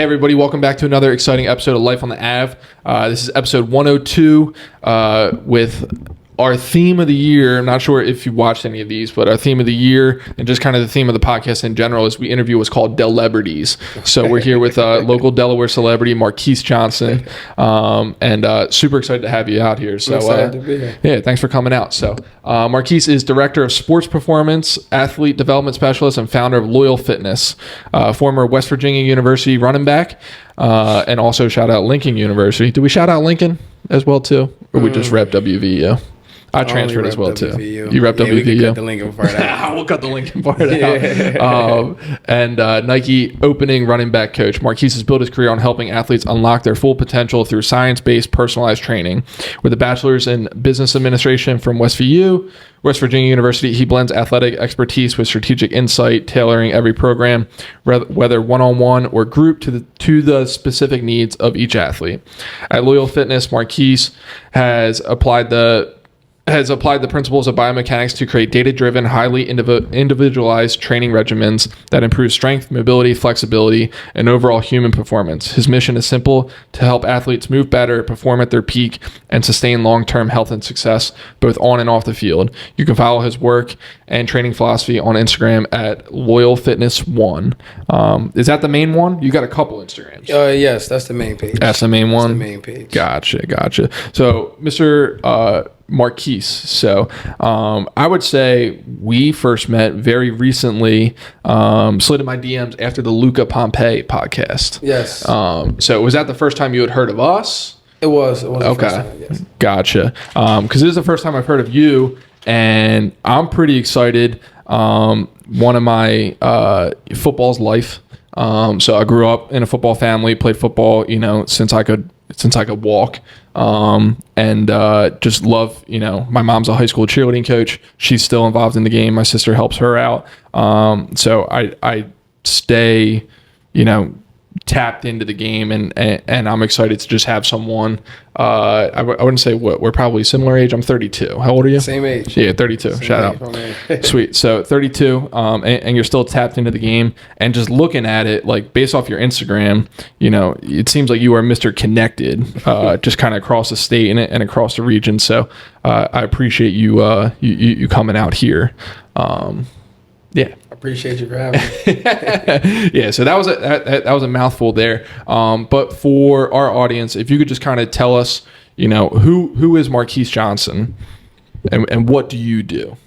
Hey, everybody. Welcome back to another exciting episode of Life on the Ave. This is episode 102 with our theme of the year. I'm not sure if you watched any of these, but our theme of the year and just kind of the theme of the podcast in general is we interview what's called Delebrities. So we're here with local Delaware celebrity Marquis Johnson, and super excited to have you out here. So excited to be here. Yeah, thanks for coming out. So Marquis is director of sports performance, athlete development specialist, and founder of Loyal Fitness, former West Virginia University running back, and also shout out Lincoln University. Do we shout out Lincoln as well too, or we just rep WVU? I transferred as well too. You rep WVU. We can cut the Lincoln part out. We'll cut the Lincoln part out. And Nike opening running back coach. Marquis has built his career on helping athletes unlock their full potential through science-based personalized training. With a bachelor's in business administration from West Virginia University, he blends athletic expertise with strategic insight, tailoring every program, whether one-on-one or group, to the specific needs of each athlete. At Loyal Fitness, Marquis has applied the principles of biomechanics to create data-driven, highly individualized training regimens that improve strength, mobility, flexibility, and overall human performance. His mission is simple: to help athletes move better, perform at their peak, and sustain long-term health and success, both on and off the field. You can follow his work and training philosophy on Instagram at Loyal Fitness 1. Is that the main one? You got a couple Instagrams. Yes, that's the main page. That's the main one? That's the main page. Gotcha. So, Mr. Marquis. So I would say we first met very recently, slid in my DMs after the Luca Pompei podcast. Yes. So was that the first time you had heard of us? It was. The Okay. first time, yes. Gotcha. Because this is the first time I've heard of you, and I'm pretty excited. One of my football's life. So I grew up in a football family, played football, since I could walk, and just love, my mom's a high school cheerleading coach. She's still involved in the game. My sister helps her out. So I stay, tapped into the game, and I'm excited to just have someone. I wouldn't say we're probably similar age. I'm 32. How old are you? Same age. Yeah, 32. Same Shout out. Sweet. So 32, and you're still tapped into the game, and just looking at it, like based off your Instagram, it seems like you are Mr. Connected, just kind of across the state and across the region. So I appreciate you coming out here. Yeah. Appreciate you for having me. Yeah, so that was a mouthful there. But for our audience, if you could just kind of tell us, who is Marquis Johnson, and what do you do?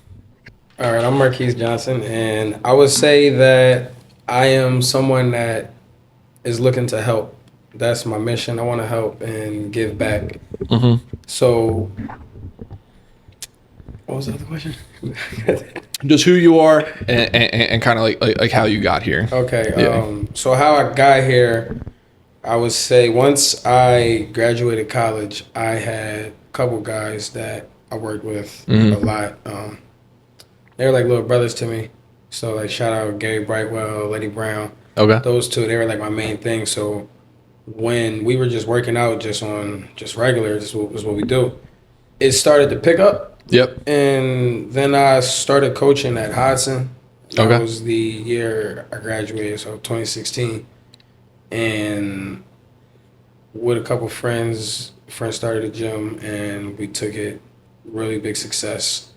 All right, I'm Marquis Johnson, and I would say that I am someone that is looking to help. That's my mission. I want to help and give back. Mm-hmm. So, what was the other question? Just who you are and kind of like how you got here. Okay. Yeah. So how I got here, I would say once I graduated college, I had a couple guys that I worked with a lot. They were like little brothers to me. So like shout out Gary Brightwell, Letty Brown. Okay. Those two, they were like my main thing. So when we were just working out just regular, this was what we do, it started to pick up. Yep. And then I started coaching at Hodson. That Okay. was the year I graduated, so 2016. And with a couple friends started a gym, and we took it really big success.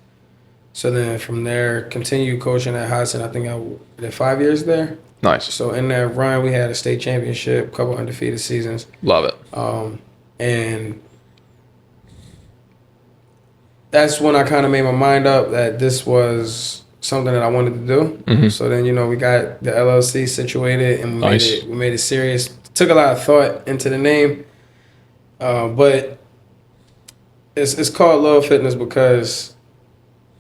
So then from there, continued coaching at Hodson. I think I did 5 years there. Nice. So in that run, we had a state championship, couple undefeated seasons. Love it. And that's when I kind of made my mind up that this was something that I wanted to do. Mm-hmm. So then, we got the LLC situated, and Nice. we made it serious. Took a lot of thought into the name, but it's called Loyal Fitness because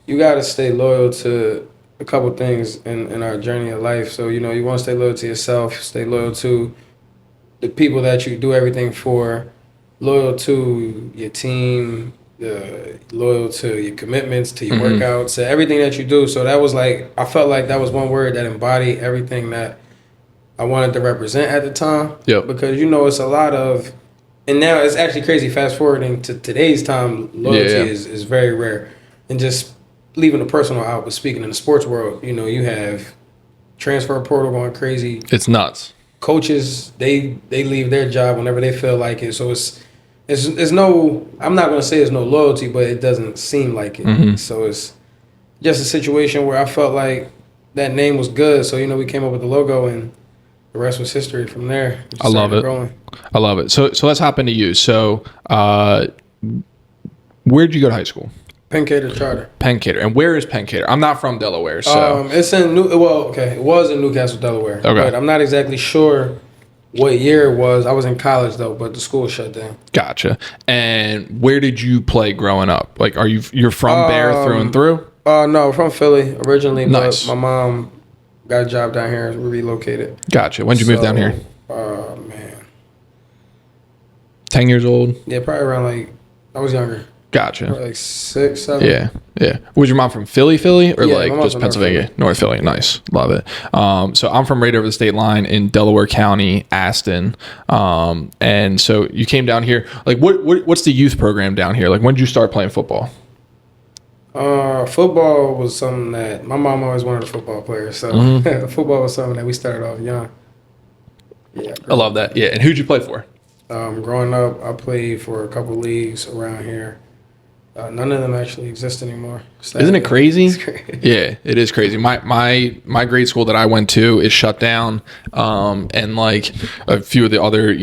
you got to stay loyal to a couple things in our journey of life. So, you want to stay loyal to yourself, stay loyal to the people that you do everything for, loyal to your team, loyal to your commitments, to your workouts, to everything that you do. So that was I felt like that was one word that embodied everything that I wanted to represent at the time. Yep. Because, it's a lot of, and now it's actually crazy, fast forwarding to today's time, loyalty is very rare. And just leaving the personal out, but speaking in the sports world, you have transfer portal going crazy. It's nuts. coaches they leave their job whenever they feel like it. So it's no. I'm not gonna say it's no loyalty, but it doesn't seem like it. So it's just a situation where I felt like that name was good. So we came up with the logo, and the rest was history from there. I love it. I love it. So let's hop into you. So where'd you go to high school? Pencader Charter. Pencader. And where is Pencader? I'm not from Delaware, so it's in it was in Newcastle, Delaware. Okay. But I'm not exactly sure what year it was. I was in college though, but the school shut down. Gotcha. And where did you play growing up? Like, you're from Bear through and through? No, from Philly originally. Nice. But my mom got a job down here and relocated. Gotcha. When did you move down here? Man. 10 years old? Yeah, probably around I was younger. Gotcha. Probably 6, 7. Yeah. Was your mom from Philly, or Yeah, my mom's just from Pennsylvania? North Philly. Nice. Love it. So I'm from right over the state line in Delaware County, Aston. And so you came down here. Like, what's the youth program down here? Like, when did you start playing football? Football was something that my mom always wanted a football player. So football was something that we started off young. Yeah. I love that. Yeah. And who'd you play for? Growing up, I played for a couple leagues around here. None of them actually exist anymore. Sadly. Isn't it crazy? It's crazy? Yeah, it is crazy. My grade school that I went to is shut down, and like a few of the other,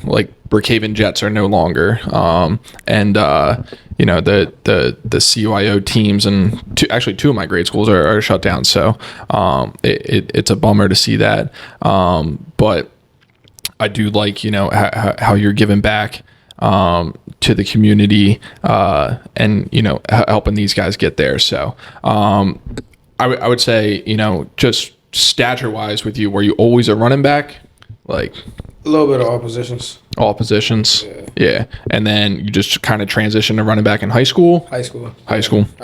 like Brookhaven Jets are no longer, and the CYO teams and two of my grade schools are shut down. So it's a bummer to see that, but I do like how you're giving back to the community and helping these guys get there. So I would say just stature wise with you, were you always a running back? Like a little bit of all positions. All positions. Yeah. And then you just kind of transitioned to running back in high school. High school. I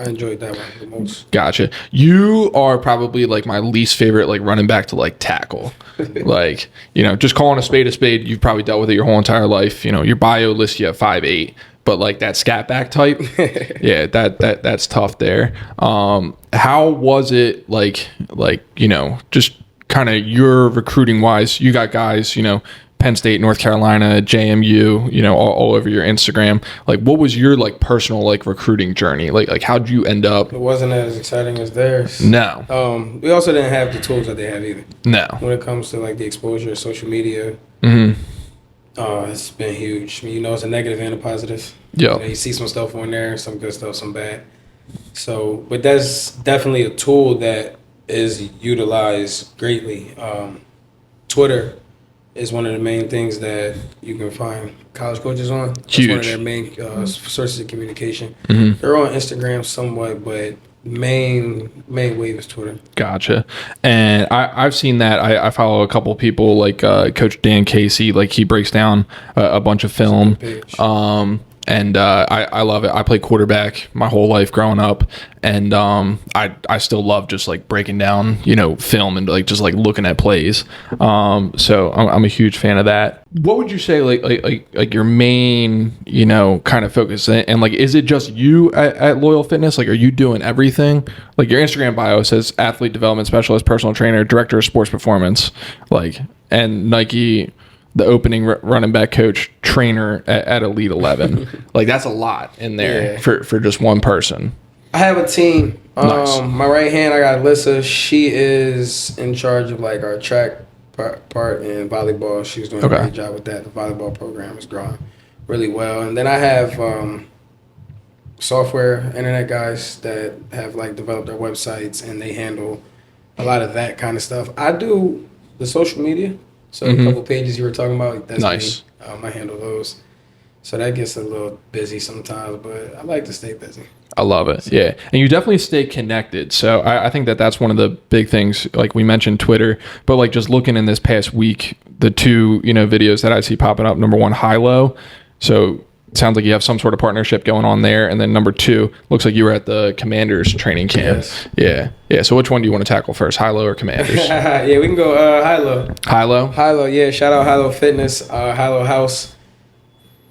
enjoyed that one the most. Gotcha. You are probably like my least favorite like running back to like tackle. Like, just calling a spade, you've probably dealt with it your whole entire life. Your bio lists you at 5'8", but like that scat back type, yeah, that's tough there. How was it like just kind of your recruiting wise? You got guys, Penn State, North Carolina, JMU, all over your Instagram. Like, what was your like personal like recruiting journey? Like how'd you end up? It wasn't as exciting as theirs. No. We also didn't have the tools that they have either. No. When it comes to like the exposure of social media, it's been huge. I mean, it's a negative and a positive. Yeah. You see some stuff on there, some good stuff, some bad. So, but that's definitely a tool that is utilized greatly. Twitter is one of the main things that you can find college coaches on. That's Huge. one of their main sources of communication. They're on Instagram somewhat, but main wave is Twitter. Gotcha. And I've seen that. I follow a couple people like Coach Dan Casey. Like he breaks down a bunch of film. And I love it. I played quarterback my whole life growing up, and I still love just like breaking down film and like just like looking at plays. So I'm a huge fan of that. What would you say like your main kind of focus, and like is it just you at Loyal Fitness? Like are you doing everything? Like your Instagram bio says athlete development specialist, personal trainer, director of sports performance, like, and Nike, the opening running back coach, trainer at Elite 11. Like that's a lot in there for just one person. I have a team. Nice. My right hand, I got Alyssa. She is in charge of like our track part and volleyball. She's doing a great job with that. The volleyball program is growing really well. And then I have software internet guys that have like developed their websites, and they handle a lot of that kind of stuff. I do the social media. So a couple pages you were talking about, that's nice. Me. I handle those. So that gets a little busy sometimes, but I like to stay busy. I love it. Yeah. And you definitely stay connected. So I think that's one of the big things. Like we mentioned Twitter, but like just looking in this past week, the two, videos that I see popping up, number one, high-low. So it sounds like you have some sort of partnership going on there. And then number two, looks like you were at the Commanders training camp. Yes. Yeah. So which one do you want to tackle first, high-low or Commanders? Yeah, we can go high-low. High-low? High-low, yeah. Shout out High-low Fitness, High-low House.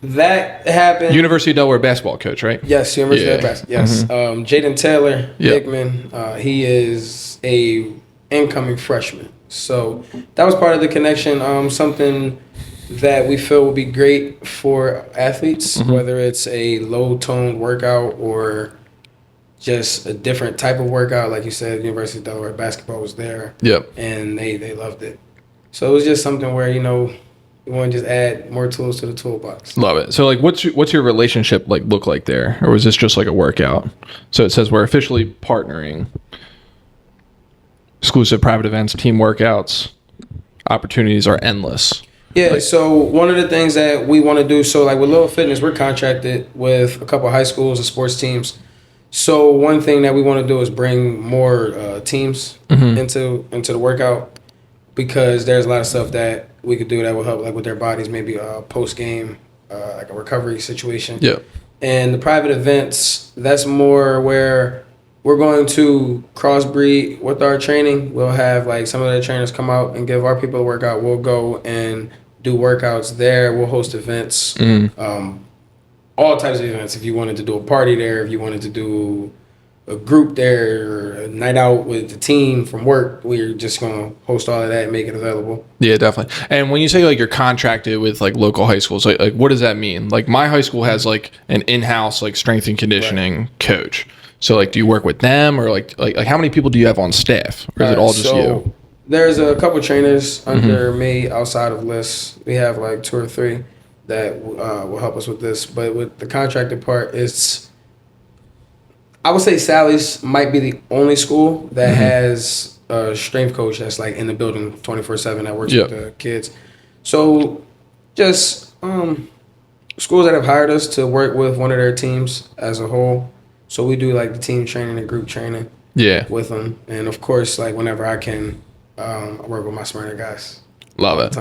That happened. University of Delaware basketball coach, right? Yes, University of Basketball. Yes. Jaden Taylor, Hickman, he is a incoming freshmen. So that was part of the connection. Something that we feel would be great for athletes, whether it's a low-toned workout or just a different type of workout. Like you said, University of Delaware basketball was there. Yep. And they loved it. So it was just something where, you want to just add more tools to the toolbox. Love it. So, like, what's your relationship look like there, or was this just like a workout? So it says we're officially partnering. Exclusive private events, team workouts, opportunities are endless. Yeah. So one of the things that we want to do, so like with Little Fitness, we're contracted with a couple of high schools and sports teams. So one thing that we want to do is bring more teams into the workout, because there's a lot of stuff that we could do that will help, like with their bodies, maybe post game, like a recovery situation. Yeah. And the private events, that's more where we're going to crossbreed with our training. We'll have like some of the trainers come out and give our people a workout. We'll go and do workouts there. We'll host events, all types of events. If you wanted to do a party there, if you wanted to do a group there, or a night out with the team from work, we're just going to host all of that and make it available. Yeah, definitely. And when you say like you're contracted with like local high schools, like what does that mean? Like my high school has like an in-house like strength and conditioning coach. So like, do you work with them, or like how many people do you have on staff, or is it all just you? There's a couple trainers under me outside of lists. We have like 2 or 3 that will help us with this. But with the contracted part, I would say Sally's might be the only school that has a strength coach that's like in the building 24/7 that works with the kids. So just schools that have hired us to work with one of their teams as a whole. So we do like the team training and group training with them. And of course, like whenever I can, I work with my Smyrna guys. Love it.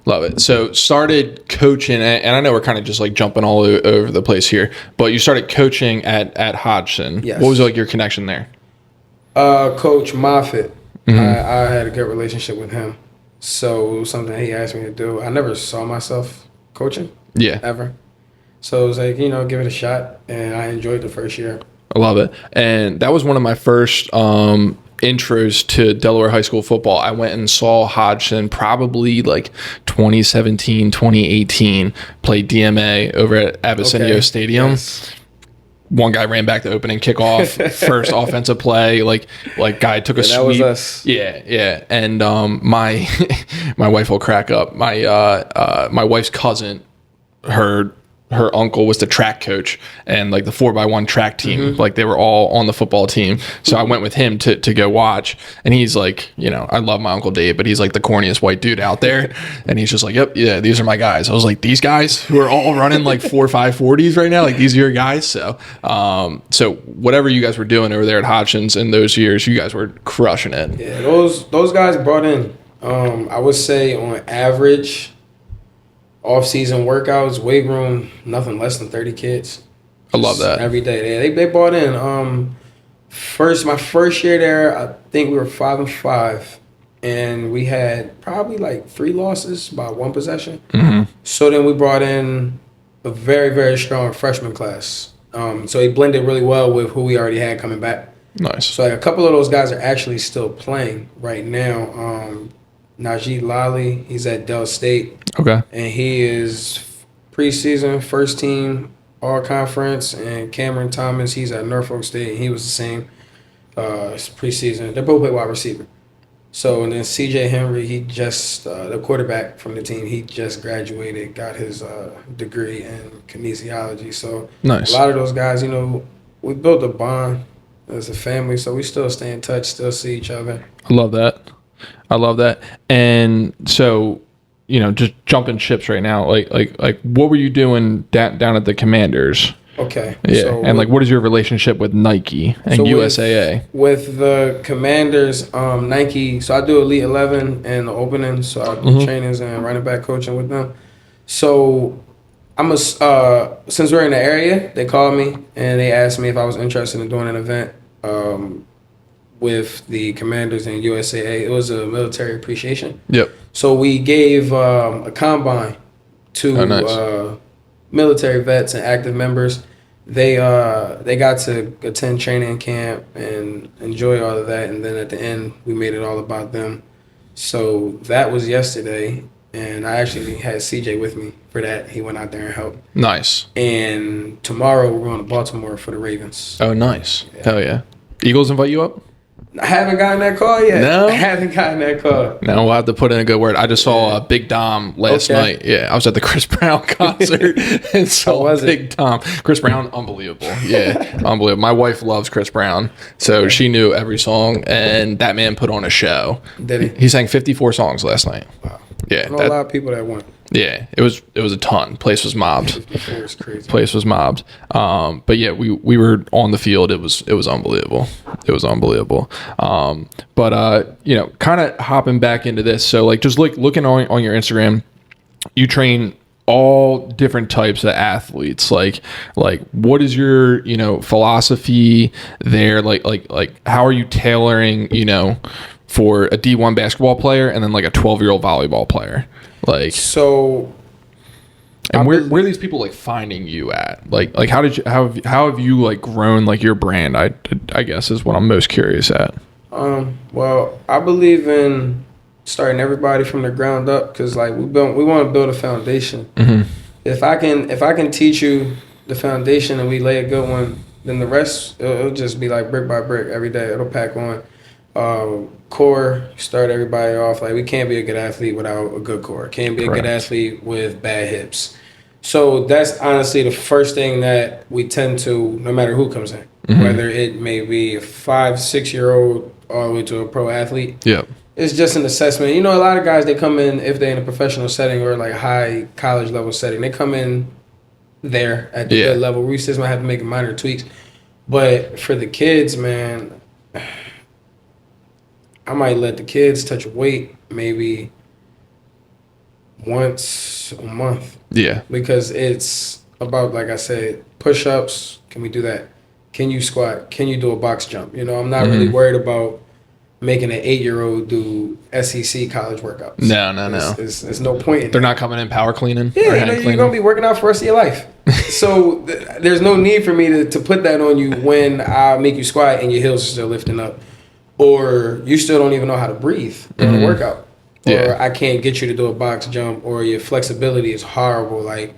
Love it. So started coaching, and I know we're kind of just like jumping all over the place here, but you started coaching at Hodgson. Yes. What was like your connection there? Coach Moffitt. I had a good relationship with him. So it was something he asked me to do. I never saw myself coaching. Ever. So it was like, give it a shot, and I enjoyed the first year. I love it. And that was one of my first intros to Delaware high school football. I went and saw Hodgson probably like 2017, 2018, play DMA over at Abyssinia Stadium. Yes. One guy ran back the opening kickoff, first offensive play, like guy took a sweep. That was us. Yeah. And my wife will crack up. My wife's cousin, her uncle was the track coach, and like the 4x1 track team, like they were all on the football team. So I went with him to go watch, and he's like, I love my Uncle Dave, but he's like the corniest white dude out there. And he's just like, yep, yeah, these are my guys. I was like, these guys who are all running like 4.5 right now, like these are your guys. So, so whatever you guys were doing over there at Hodgson's in those years, you guys were crushing it. Yeah, those guys brought in, I would say on average, off-season workouts, weight room, nothing less than 30 kids. I love that. Every day. They bought in. My first year there, I think we were 5-5, and we had probably like 3 losses by 1 possession. So then we brought in a very, very strong freshman class. So it blended really well with who we already had coming back. Nice. So like a couple of those guys are actually still playing right now. Najee Lally, he's at Dell State. Okay. And he is preseason first team all conference. And Cameron Thomas, he's at Norfolk State. He was the same preseason. They both play wide receiver. So, and then CJ Henry, he just, the quarterback from the team, he just graduated, got his degree in kinesiology. So, nice. A lot of those guys, we built a bond as a family. So we still stay in touch, still see each other. I love that. And so, just jumping ships right now, like what were you doing down at the Commanders? Okay. Yeah. So and like, what is your relationship with Nike and USAA? With the Commanders, Nike, so I do Elite 11 and the opening, so I do trainings and running back coaching with them. So since we're in the area, they called me and they asked me if I was interested in doing an event with the Commanders and USAA. It was a military appreciation. Yep. So we gave a combine to military vets and active members. they got to attend training camp and enjoy all of that, and then at the end we made it all about them. So that was yesterday, and I actually had CJ with me for that. He went out there and helped. Nice. And tomorrow we're going to Baltimore for the Ravens. Oh, nice. Yeah. Hell yeah. Eagles invite you up? I haven't gotten that call yet. No? I haven't gotten that call. No, we'll have to put in a good word. I just saw Big Dom last night. Yeah, I was at the Chris Brown concert and saw Big Dom. Chris Brown, unbelievable. Yeah, unbelievable. My wife loves Chris Brown, so she knew every song, and that man put on a show. Did he? He sang 54 songs last night. Wow. Yeah. I know a lot of people that went. Yeah, it was a ton. Place was mobbed. 54 is crazy. Place was mobbed. But yeah, we were on the field. It was unbelievable. It was unbelievable. But you know, kind of hopping back into this. So like just looking on your Instagram, you train all different types of athletes. Like what is your, you know, philosophy there? Like how are you tailoring, you know, for a D1 basketball player and then like a 12-year-old volleyball player? Like, so, and where are these people like finding you at? Like how have you like grown like your brand? I guess is what I'm most curious at. Well, I believe in starting everybody from the ground up, because like we want to build a foundation. Mm-hmm. If I can teach you the foundation and we lay a good one, then the rest it'll just be like brick by brick every day. It'll pack on. Core, start everybody off. Like, we can't be a good athlete without a good core. Can't be a good athlete with bad hips. So that's honestly the first thing that we tend to, no matter who comes in, whether it may be a 5-6-year-old all the way to a pro athlete. Yeah. It's just an assessment. You know, a lot of guys, they come in, if they're in a professional setting or like high college level setting, they come in there at the good level. We just might have to make minor tweaks. But for the kids, man, I might let the kids touch weight maybe once a month. Yeah. Because it's about, like I said, push-ups. Can we do that? Can you squat? Can you do a box jump? You know, I'm not really worried about making an 8-year-old do SEC college workouts. No. There's no point in They're not coming in power cleaning? Yeah, you're going to be working out for the rest of your life. So there's no need for me to put that on you when I make you squat and your heels are still lifting up. Or you still don't even know how to breathe in a workout. Or I can't get you to do a box jump, or your flexibility is horrible. Like,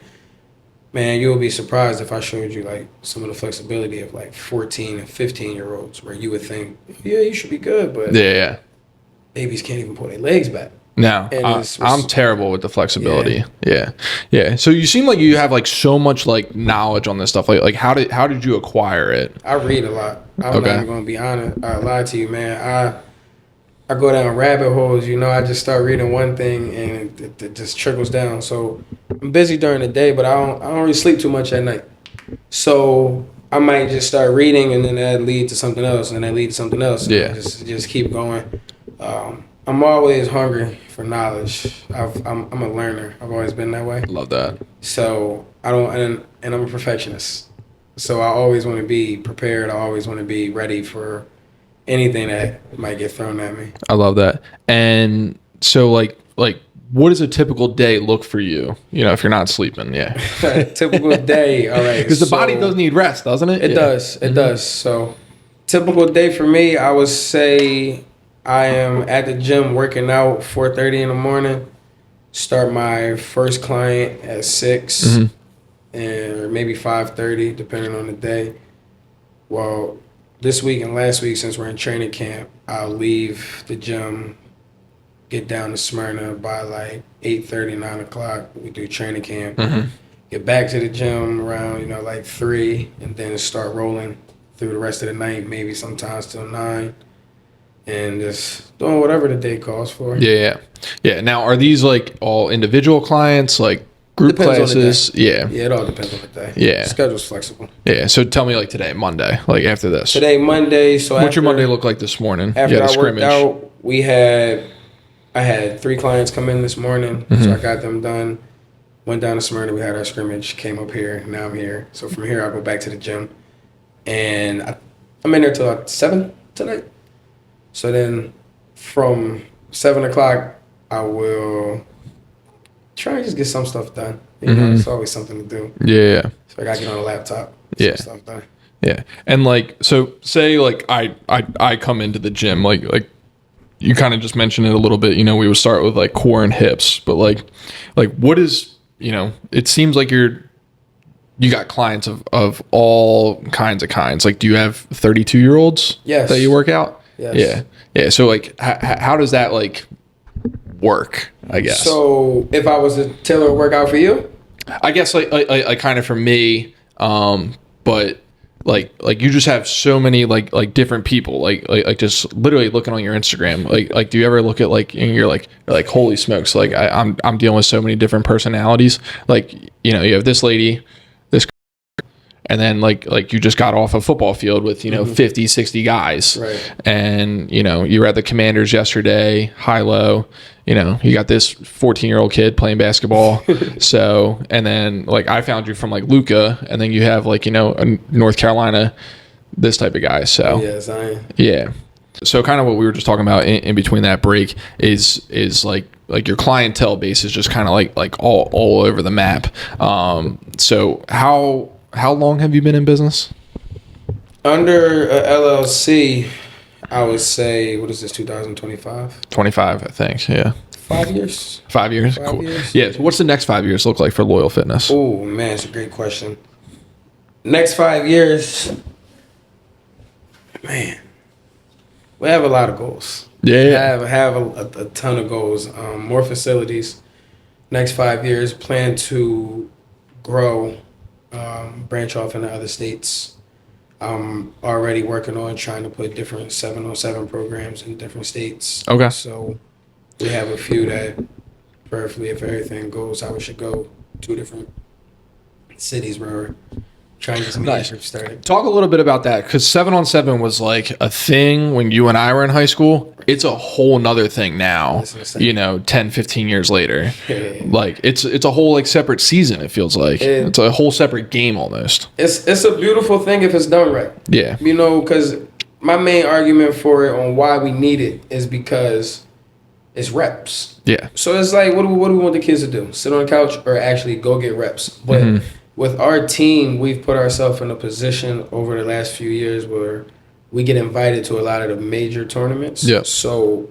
man, you'll be surprised if I showed you like some of the flexibility of like 14 and 15-year-olds where you would think, yeah, you should be good, but babies can't even pull their legs back. No, I'm terrible with the flexibility. Yeah. So you seem like you have like so much like knowledge on this stuff. Like how did you acquire it? I read a lot. I'm not even gonna be honest. I lie to you, man. I go down rabbit holes. You know, I just start reading one thing and it just trickles down. So I'm busy during the day, but I don't really sleep too much at night. So I might just start reading, and then that lead to something else, and that lead to something else. Yeah. Just keep going. I'm always hungry for knowledge. I'm a learner. I've always been that way. Love that. So and I'm a perfectionist. So I always want to be prepared. I always want to be ready for anything that might get thrown at me. I love that. And so like what does a typical day look for you? You know, if you're not sleeping, Typical day, all right. Because the body does need rest, doesn't it? It does. It does. So typical day for me, I would say I am at the gym working out 4:30 in the morning. Start my first client at 6 and maybe 5:30, depending on the day. Well, this week and last week, since we're in training camp, I'll leave the gym, get down to Smyrna by like 8:30, 9 o'clock. We do training camp. Get back to the gym around, like 3, and then start rolling through the rest of the night, maybe sometimes till 9. And just doing whatever the day calls for. Yeah. Now, are these like all individual clients, like group classes? Yeah, it all depends on the day. Yeah. The schedule's flexible. Yeah, so tell me like today, Monday, like after this. Today, Monday. So what's your Monday look like this morning? After I worked out, I had 3 clients come in this morning, so I got them done. Went down to Smyrna, we had our scrimmage, came up here, now I'm here. So from here, I go back to the gym. And I'm in there till like 7 tonight. So then from 7 o'clock, I will try and just get some stuff done. You know, it's always something to do. Yeah. So I gotta get on a laptop. Yeah. Some stuff done. Yeah. And like, so say like I come into the gym, like you kind of just mentioned it a little bit, you know, we would start with like core and hips, but like what is, you know, it seems like you got clients of all kinds of kinds. Like, do you have 32-year-olds Yes. that you work out? Yes. Yeah. Yeah. So like, how does that like work, I guess? So if I was to tailor a workout for you? I guess like kind of for me, but like you just have so many like different people, like just literally looking on your Instagram, like do you ever look at like and you're like holy smokes, like I'm dealing with so many different personalities, like, you know, you have this lady, this, and then like you just got off a football field with, you know, 50, 60 guys, Right. and you know, you were at the Commanders yesterday, high low, you know, you got this 14-year-old kid playing basketball. So, and then like I found you from like Luca, and then you have like, you know, a North Carolina, this type of guy. So Yes, I am. yeah. So kind of what we were just talking about in between that break is like your clientele base is just kind of like all over the map. So how long have you been in business? Under a LLC, I would say, what is this, 2025? 25, I think. Yeah. 5 years? 5 years? 5 Cool. years. Yeah. So what's the next 5 years look like for Loyal Fitness? Oh, man, it's a great question. Next 5 years, man, we have a lot of goals. Yeah. Have a ton of goals. More facilities. Next 5 years, plan to grow, branch off into other states. I'm already working on trying to put different 7-on-7 programs in different states. Okay. So we have a few that, prayerfully, if everything goes how it should go, 2 different cities where we're trying to get some Nice. trips started. Talk a little bit about that, because 7-on-7 was like a thing when you and I were in high school. It's a whole nother thing now, That's insane. you know, 10, 15 years later. Yeah. Like it's a whole like separate season, it feels like. It's a whole separate game almost. It's a beautiful thing if it's done right. Yeah. You know, because my main argument for it on why we need it is because it's reps. Yeah. So it's like, what do we want the kids to do? Sit on the couch or actually go get reps? But with our team, we've put ourselves in a position over the last few years where we get invited to a lot of the major tournaments. Yeah. So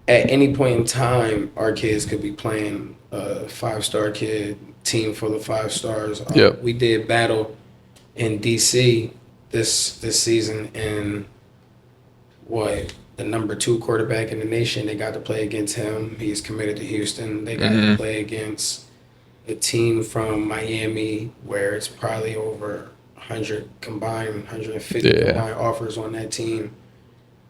at any point in time, our kids could be playing a 5-star kid, team full of 5 stars. Yeah. We did battle in DC this season, and the number 2 quarterback in the nation, they got to play against him. He's committed to Houston. They got to play against a team from Miami where it's probably over 100 combined, 150 combined offers on that team.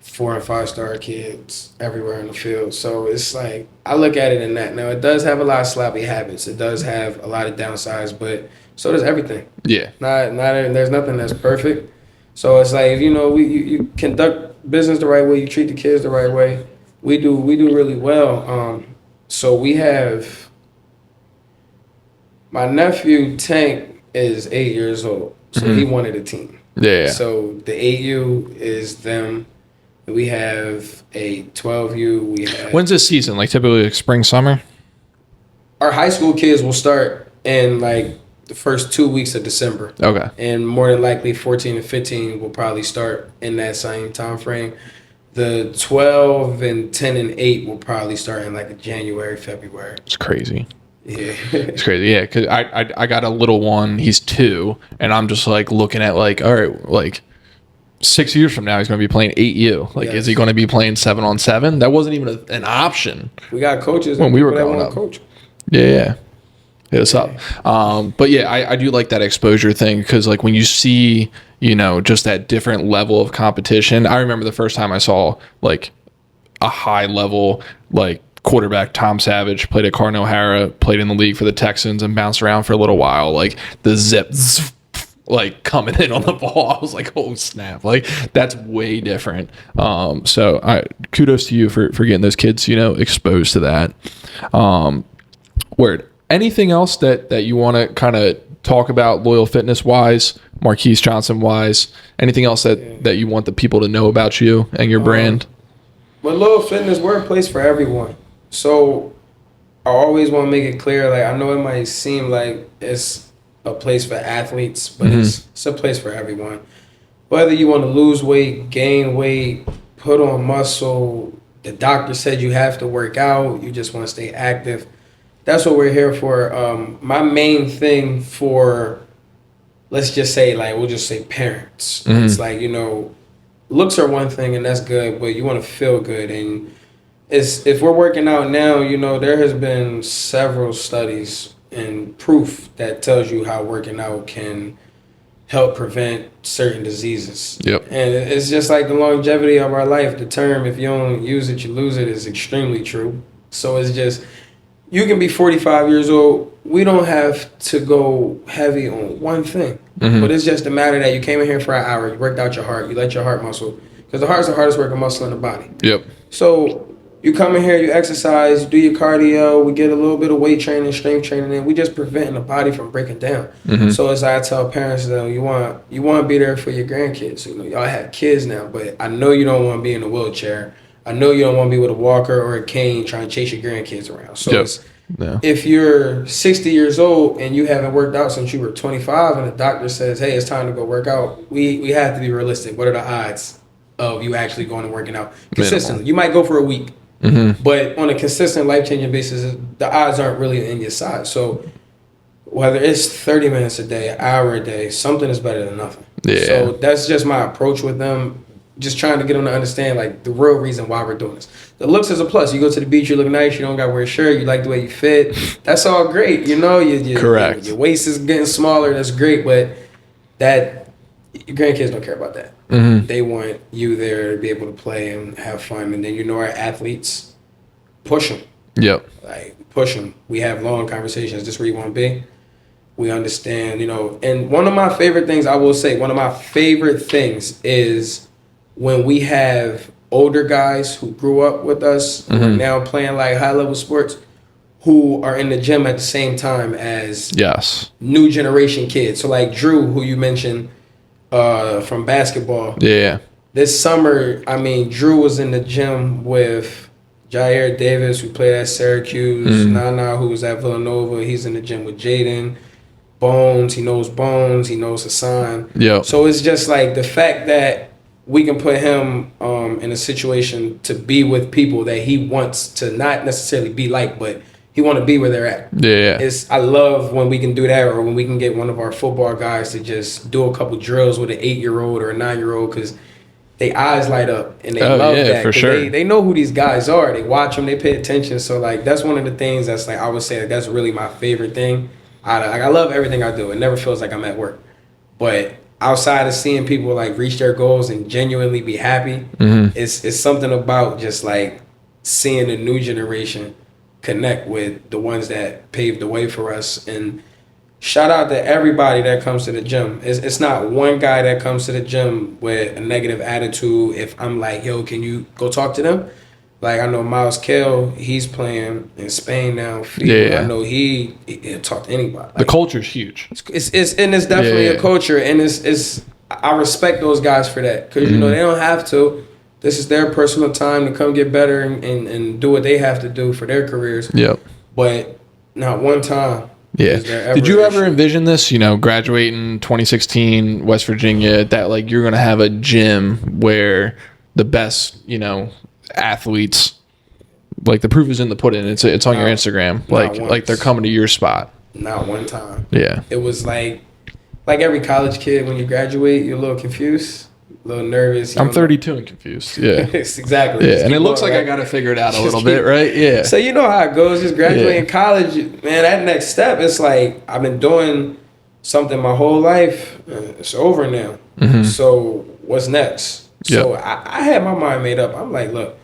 4 and 5-star kids everywhere in the field. So it's like, I look at it in that. Now, it does have a lot of sloppy habits. It does have a lot of downsides, but so does everything. Yeah. There's nothing that's perfect. So it's like, you know, you conduct business the right way, you treat the kids the right way. We do really well. So we have, my nephew Tank is 8 years old, so he wanted a team. Yeah. So the 8U is them. We have a 12U. We have, When's this season? Like typically like spring, summer? our high school kids will start in like the first 2 weeks of December. Okay. And more than likely 14 and 15 will probably start in that same time frame. The 12 and 10 and 8 will probably start in like January, February. It's crazy. Yeah. It's crazy. Yeah. Cause I got a little one, he's 2, and I'm just like looking at like, all right, like 6 years from now, he's going to be playing 8U. Like, is he going to be playing 7-on-7? That wasn't even an option. We got coaches when we were that growing wanna up. coach. Yeah. Hit us up. But yeah, I do like that exposure thing, because like when you see, you know, just that different level of competition. I remember the first time I saw like a high level like quarterback, Tom Savage, played at Cardinal O'Hara, played in the league for the Texans and bounced around for a little while. Like the zips like coming in on the ball. I was like, oh snap. Like that's way different. So kudos to you for getting those kids, you know, exposed to that. Word. Anything else that you want to kind of talk about Loyal Fitness wise, Marquis Johnson wise? Anything else that you want the people to know about you and your brand? But Loyal Fitness, we're a place for everyone. So I always want to make it clear, like, I know it might seem like it's a place for athletes, but it's a place for everyone. Whether you want to lose weight, gain weight, put on muscle, the doctor said you have to work out, you just want to stay active. That's what we're here for. My main thing for, let's just say, like, we'll just say parents. It's like, you know, looks are one thing and that's good, but you want to feel good. And if we're working out now, you know, there has been several studies and proof that tells you how working out can help prevent certain diseases. Yep. And it's just like the longevity of our life. The term, if you don't use it, you lose it, is extremely true. So it's just, you can be 45 years old. We don't have to go heavy on one thing. But it's just a matter that you came in here for an hour, you worked out your heart, you let your heart muscle. Because the heart's the hardest working muscle in the body. Yep. So you come in here, you exercise, you do your cardio, we get a little bit of weight training, strength training, and we just preventing the body from breaking down. So as I tell parents, though, you want to be there for your grandkids. You know, y'all have kids now, but I know you don't want to be in a wheelchair. I know you don't want to be with a walker or a cane trying to chase your grandkids around. So if you're 60 years old and you haven't worked out since you were 25 and the doctor says, hey, it's time to go work out, we have to be realistic. What are the odds of you actually going and working out consistently? You might go for a week. But on a consistent life-changing basis, the odds aren't really in your side. So whether it's 30 minutes a day, an hour a day, something is better than nothing. Yeah. So that's just my approach with them. Just trying to get them to understand, like, the real reason why we're doing this. The looks is a plus. You go to the beach, you look nice, you don't got to wear a shirt, you like the way you fit. That's all great. You know, Correct. Your waist is getting smaller, that's great, but your grandkids don't care about that. They want you there to be able to play and have fun. And then, you know, our athletes, push them. Yep. Like, push them. We have long conversations. This is where you want to be. We understand, you know. And one of my favorite things, I will say, one of my favorite things is when we have older guys who grew up with us, who are now playing, like, high-level sports, who are in the gym at the same time as new generation kids. So, like Drew, who you mentioned, from basketball. Yeah. This summer, I mean, Drew was in the gym with Jair Davis, who played at Syracuse, Nana, who was at Villanova. He's in the gym with Jaden. Bones, he knows Hassan. Yep. So it's just like the fact that we can put him in a situation to be with people that he wants to not necessarily be like, but he want to be where they're at. Yeah. I love when we can do that, or when we can get one of our football guys to just do a couple drills with an 8-year-old or a 9-year-old, because their eyes light up and they love that. For sure. They know who these guys are. They watch them. They pay attention. So, like, that's one of the things that's, like, I would say that's really my favorite thing. I love everything I do. It never feels like I'm at work. But outside of seeing people, like, reach their goals and genuinely be happy, it's something about just, like, seeing the new generation connect with the ones that paved the way for us. And shout out to everybody that comes to the gym. It's not one guy that comes to the gym with a negative attitude. If I'm like, yo, can you go talk to them? Like, I know Miles Kell, he's playing in Spain now. I know he'll talk to anybody. Like, the culture's huge. It's definitely a culture, and I respect those guys for that, because you know they don't have to. This is their personal time to come get better and do what they have to do for their careers. Yep. But not one time. Yeah. Did you ever envision this, you know, graduating 2016, West Virginia, that, like, you're going to have a gym where the best, you know, athletes, like, the proof is in the pudding. It's on your Instagram. Like they're coming to your spot. Not one time. Yeah. It was like every college kid, when you graduate, you're a little confused. A little nervous. I'm 32 and confused. Yeah. Exactly. Yeah, and it looks like I got to figure it out a little bit, right? Yeah. So you know how it goes. Just graduating college, man, that next step, it's like I've been doing something my whole life. It's over now. So what's next? So I had my mind made up. I'm like, look,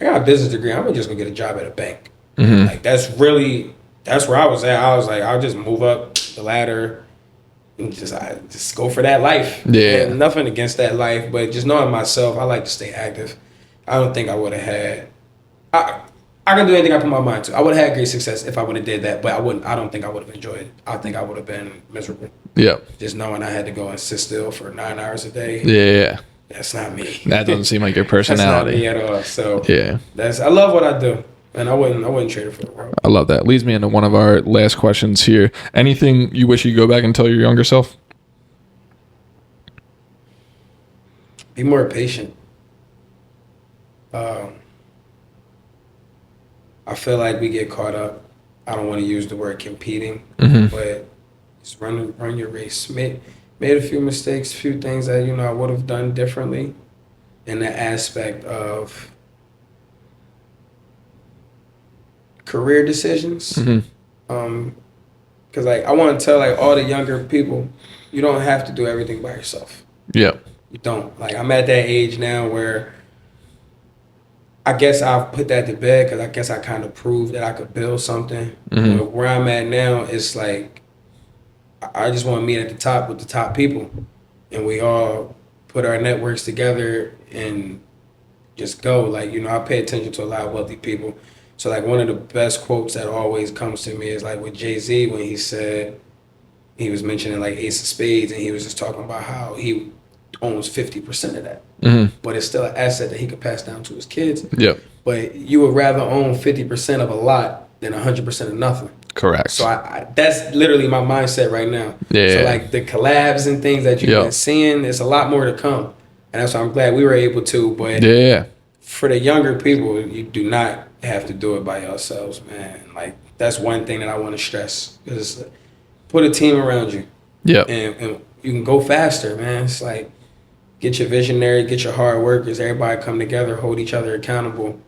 I got a business degree. I'm just going to get a job at a bank. Like, that's where I was at. I was like, I'll just move up the ladder. And just go for that life. Yeah. And nothing against that life, but just knowing myself, I like to stay active. I don't think I would have had. I can do anything I put my mind to. I would have had great success if I would have did that, but I don't think I would have enjoyed it. I think I would have been miserable. Yeah. Just knowing I had to go and sit still for 9 hours a day. Yeah. That's not me. That doesn't seem like your personality. That's not me at all. So I love what I do. And I wouldn't trade it for the world. I love that. Leads me into one of our last questions here. Anything you wish you could go back and tell your younger self? Be more patient. I feel like we get caught up. I don't want to use the word competing, but just run your race. Made a few mistakes, a few things that I would have done differently in the aspect of career decisions. Because I want to tell all the younger people, you don't have to do everything by yourself. Yeah. You don't. I'm at that age now where I guess I've put that to bed because I guess I kind of proved that I could build something. But where I'm at now, it's I just want to meet at the top with the top people. And we all put our networks together and just go. I pay attention to a lot of wealthy people. So one of the best quotes that always comes to me is with Jay-Z when he said, he was mentioning Ace of Spades, and he was just talking about how he owns 50% of that. But it's still an asset that he could pass down to his kids. Yep. But you would rather own 50% of a lot than 100% of nothing. Correct. So I that's literally my mindset right now. Yeah. So the collabs and things that you've been seeing, there's a lot more to come. And that's why I'm glad we were able to. But for the younger people, you do not have to do it by yourselves, man. That's one thing that I want to stress. Is put a team around you. Yeah. And you can go faster, man. It's get your visionary, get your hard workers, everybody come together, hold each other accountable.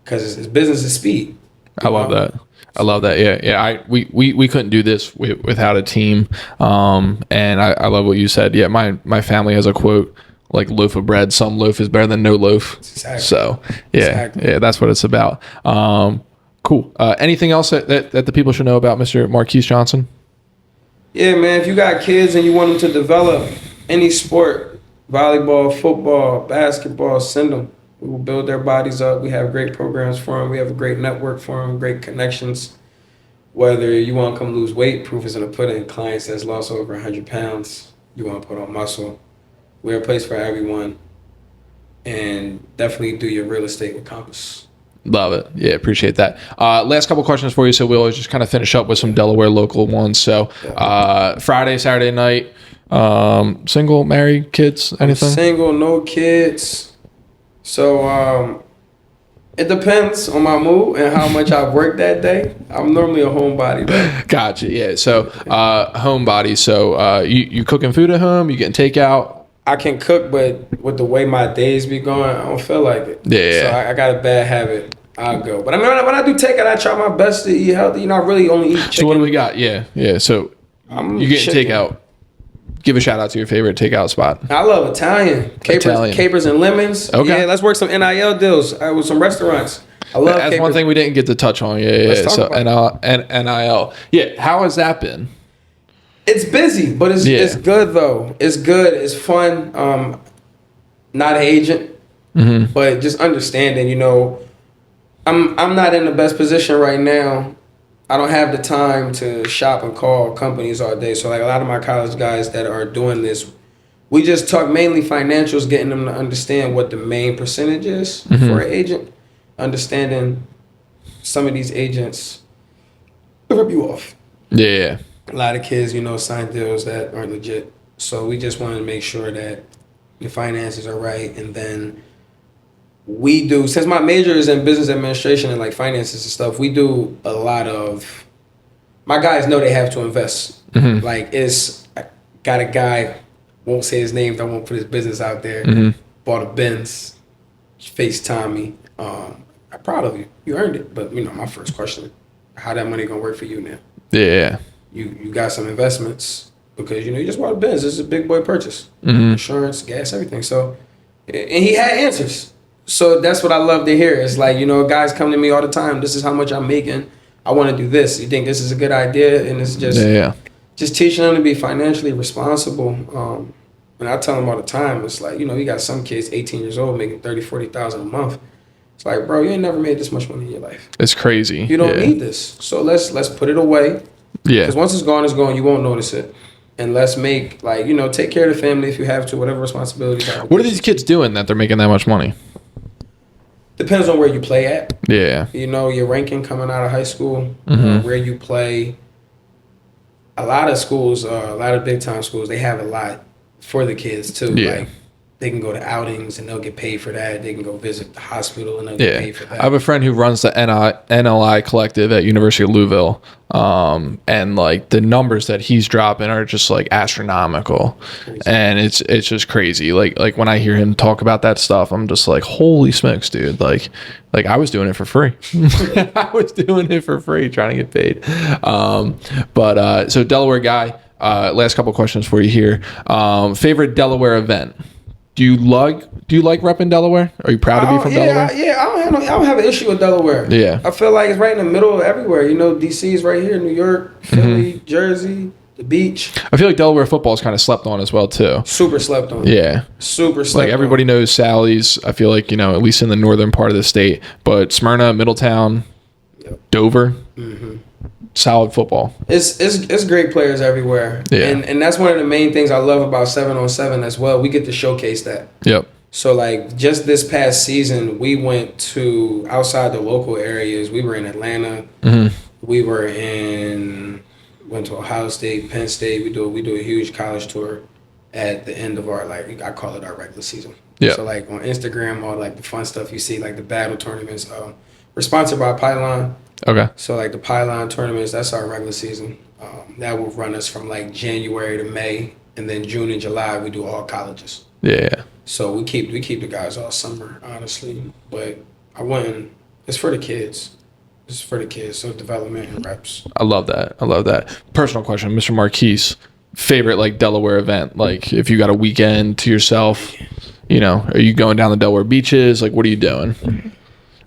Because it's business is speed. I love that. Yeah. We couldn't do this without a team. And I love what you said. Yeah, my family has a quote, loaf of bread, some loaf is better than no loaf. Exactly. So yeah, that's what it's about. Cool. Anything else that the people should know about Mr. Marquis Johnson? Yeah, man, if you got kids and you want them to develop any sport, volleyball, football, basketball, send them. We will build their bodies up. We have great programs for them. We have a great network for them, great connections. Whether you want to come lose weight, proof is in the pudding. Clients that's lost over 100 pounds, you want to put on muscle. We're a place for everyone. And definitely do your real estate with Compass. Love it. Yeah, appreciate that. Last couple questions for you. So we'll just kind of finish up with some Delaware local ones. So Friday, Saturday night, single, married, kids, anything? Single, no kids. So it depends on my mood and how much I've worked that day. I'm normally a homebody though. Gotcha. Yeah. So homebody. So you cooking food at home? You getting takeout? I can cook, but with the way my days be going, I don't feel like it. Yeah. So I got a bad habit. I'll go. But I mean, when I do takeout, I try my best to eat healthy. I really only eat chicken. So what do we got? Yeah. So you getting takeout. Give a shout out to your favorite takeout spot. I love Italian. Capers and lemons. Okay. Yeah, let's work some NIL deals with some restaurants. I love That's one thing we didn't get to touch on. Yeah. So NIL. Yeah. How has that been? It's busy, but it's good though. It's good. It's fun. Not an agent, but just understanding. I'm not in the best position right now. I don't have the time to shop and call companies all day. So a lot of my college guys that are doing this, we just talk mainly financials, getting them to understand what the main percentage is for an agent. Understanding some of these agents rip you off. Yeah. A lot of kids, sign deals that aren't legit. So we just want to make sure that the finances are right. And then we do, since my major is in business administration and finances and stuff, we do a lot of, my guys know they have to invest. I got a guy, won't say his name, I won't put his business out there, bought a Benz, FaceTime me. I'm proud of you. You earned it. But, my first question, how that money going to work for you now? Yeah. You got some investments because, you just bought a Benz. This is a big boy purchase. Insurance, gas, everything. So, and he had answers. So that's what I love to hear. It's guys come to me all the time. This is how much I'm making. I want to do this. You think this is a good idea? And it's just just teaching them to be financially responsible. And I tell them all the time, it's you got some kids 18 years old making $30,000-$40,000 a month. It's bro, you ain't never made this much money in your life. It's crazy. You don't need this. So let's put it away. Yeah. Because once it's gone, you won't notice it. And let's make take care of the family if you have to, whatever responsibilities. What are these kids doing that they're making that much money? depends on where you play at. Yeah. You know, your ranking coming out of high school, where you play. A lot of schools, a lot of big time schools, they have a lot for the kids too. Yeah. Like they can go to outings and they'll get paid for that. They can go visit the hospital and they'll get paid for that. I have a friend who runs the NLI collective at University of Louisville. And like the numbers that he's dropping are just like astronomical. Crazy. And it's just crazy. Like when I hear him talk about that stuff, I'm just like, holy smokes, dude. Like I was doing it for free. I was doing it for free trying to get paid. So Delaware guy, last couple questions for you here. Favorite Delaware event? Do you like repping Delaware? Are you proud to be from Delaware? I don't have an issue with Delaware. Yeah. I feel like it's right in the middle of everywhere. You know, DC is right here, New York, Philly, Jersey, the beach. I feel like Delaware football is kind of slept on as well too. Super slept on. Yeah. Super slept on. Like everybody knows Sally's, I feel like, you know, at least in the northern part of the state, but Smyrna, Middletown, Dover, solid football. It's great players everywhere. Yeah. And that's one of the main things I love about 7-on-7 as well. We get to showcase that. Yep. So like just this past season, we went to outside the local areas. We were in Atlanta. We went to Ohio State, Penn State. We do a huge college tour at the end of our, like, I call it our regular season. Yeah. So like on Instagram, all like the fun stuff you see, like the battle tournaments. We're sponsored by Pylon. Okay. So like the Pylon tournaments, that's our regular season. That will run us from like January to May, and then June and July we do all colleges. Yeah. So we keep the guys all summer, honestly. But it's for the kids. It's for the kids, so development and reps. I love that. Personal question, Mr. Marquis, favorite like Delaware event? Like if you got a weekend to yourself, you know, are you going down the Delaware beaches? Like what are you doing?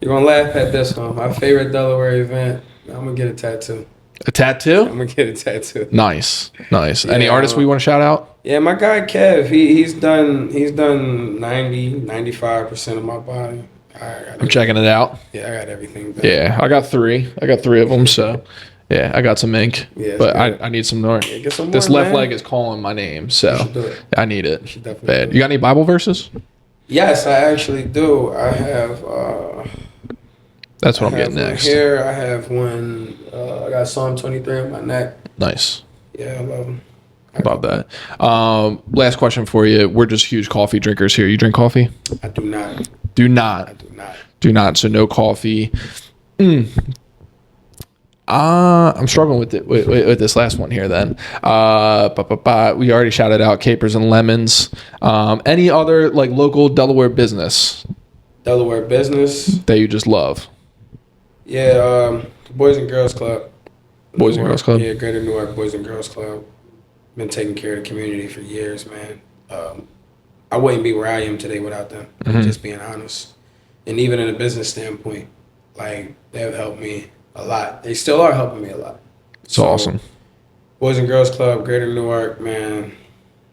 You're gonna laugh at this one. My favorite Delaware event, I'm gonna get a tattoo. A tattoo? I'm gonna get a tattoo. Nice. Yeah, Any artists we want to shout out? Yeah, my guy Kev, he's done 95% of my body. I'm checking it out. Yeah, I got everything done. Yeah, I got three of them, so yeah, I got some ink. Yeah, but I need some more. Yeah, get some more. This left leg is calling my name, so I need it. You should definitely bad. You got any Bible verses? Yes, I actually do. I have that's what I'm getting next. Here I have one. I got Psalm 23 on my neck. Nice. Yeah, I love them. Love that. Last question for you. We're just huge coffee drinkers here. You drink coffee? I do not. Do not. I do not. Do not. So no coffee. I'm struggling with it with this last one here. Then, we already shouted out Capers and Lemons. Any other like local Delaware business? Delaware business that you just love? Yeah, Boys and Girls Club. Boys and Girls Club. Yeah, Greater Newark Boys and Girls Club. Been taking care of the community for years, man. I wouldn't be where I am today without them. Just being honest. And even in a business standpoint, like they've helped me a lot. They still are helping me a lot. It's awesome. Boys and Girls Club, Greater Newark, man.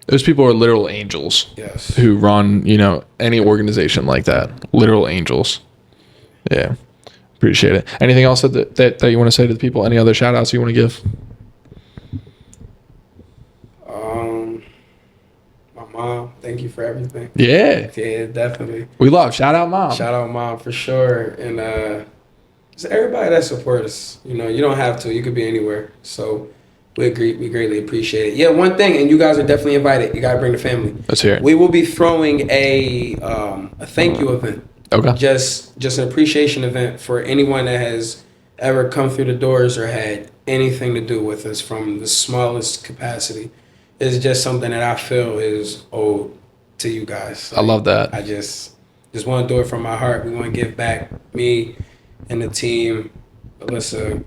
Those people are literal angels. Yes. Who run, any organization like that. Literal angels. Yeah. Appreciate it. Anything else that you want to say to the people? Any other shout outs you want to give? My mom, thank you for everything. Yeah. Yeah, definitely. We love. Shout out mom. Shout out mom for sure. And just everybody that supports us. You don't have to. You could be anywhere. So we greatly appreciate it. Yeah, one thing, and you guys are definitely invited. You gotta bring the family. Let's hear it. We will be throwing a thank you event. Okay. Just an appreciation event for anyone that has ever come through the doors or had anything to do with us from the smallest capacity. It's just something that I feel is owed to you guys. I love that. I just want to do it from my heart. We want to give back, me and the team. Alyssa.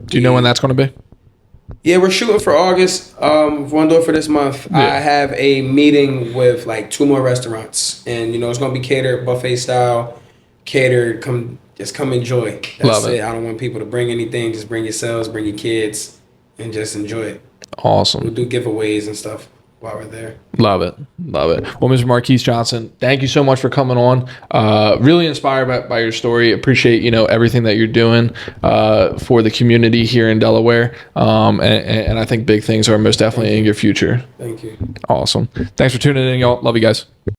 Do you know when that's going to be? Yeah, we're shooting for August. We want to do it for this month. Yeah. I have a meeting with like 2 more restaurants, and it's going to be catered, buffet style, catered. Come enjoy. That's Love it. I don't want people to bring anything. Just bring yourselves, bring your kids, and just enjoy it. Awesome. We'll do giveaways and stuff while we're there. Love it. Well, Mr. Marquis Johnson, thank you so much for coming on. Really inspired by your story. Appreciate, everything that you're doing for the community here in Delaware. And I think big things are most definitely in your future. Thank you. Awesome. Thanks for tuning in, y'all. Love you guys.